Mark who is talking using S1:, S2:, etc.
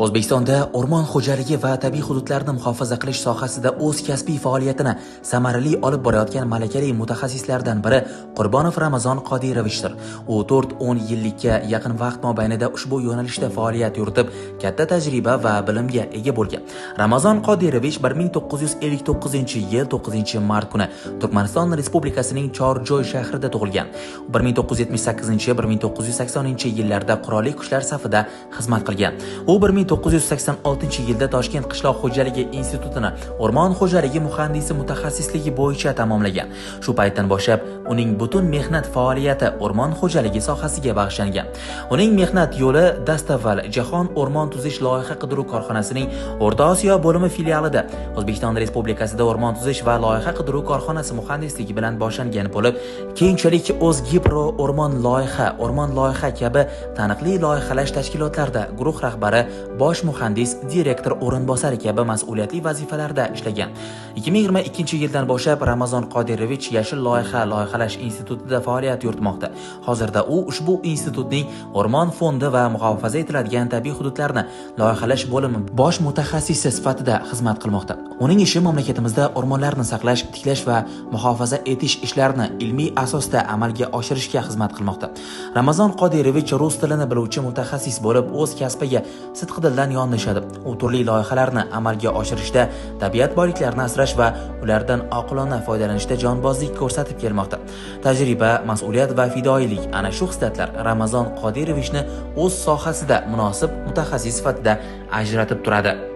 S1: O'zbekistonda o'rmon xo'jaligi va tabiiy hududlarni muhofaza qilish sohasida o'z kasbiy faoliyatini samarali olib borayotgan malakali mutaxassislardan biri Qurbonov Ramazon Qodirovichdir. U 4-10 yillikka yaqin vaqt mobaynida ushbu yo'nalishda faoliyat yuritib, katta tajriba va bilimga ega bo'lgan. Ramazon Qodirovich 1959-yil 9-mart kuni Turkmaniston Respublikasining Chorjoy shahrida tug'ilgan. 1980-1980-yillarda qurolli kuchlar safida xizmat qilgan. U 1986-yilda Toshkent qishloq xo'jaligi institutini o'rmon xo'jaligi muhandisi mutaxassisligi bo'yicha tamomlagan. Shu paytdan boshlab uning butun mehnat faoliyati o'rmon xo'jaligi sohasiga bag'ishlangan. Uning mehnat yo'li dastavval Jahon o'rmon tuzish loyiha qidiruv korxonasining O'rta Osiyo bo'limi filialida O'zbekiston Respublikasida o'rmon tuzish va loyiha qidiruv korxonasi muhandisligi bilan boshlangan bo'lib, keyinchalik O'zgipro o'rmon loyiha kabi taniqli loyihalash tashkilotlarida guruh rahbari, bosh muhandis, direktor o'rinbosari kabi mas'uliyatli vazifalarda ishlagan. 2022-yildan boshlab Ramazon Qodirovich Yashil loyihalash institutida faoliyat yuritmoqda. Hozirda u ushbu institutning o'rmon fondi va muhofaza etiladigan tabiiy hududlarni loyihalash bo'limi bosh mutaxassisi sifatida xizmat qilmoqda. Uning ishi mamlakatimizda o'rmonlarni saqlash, tiklash va muhofaza etish ishlarini ilmiy asosda amalga oshirishga xizmat qilmoqda. Ramazon Qodirovich rus tilini biluvchi mutaxassis bo'lib, o'z kasbiga sidqidildan yondashadi. U turli loyihalarni amalga oshirishda, tabiat boyliklarini asrash va ulardan oqilona foydalanishda jonbozlik ko'rsatib kelmoqda. Tajriba, mas'uliyat va fidoyilik ana shu xislatlar Ramazon Qodirovichni o'z sohasida munosib mutaxassis sifatida ajratib turadi.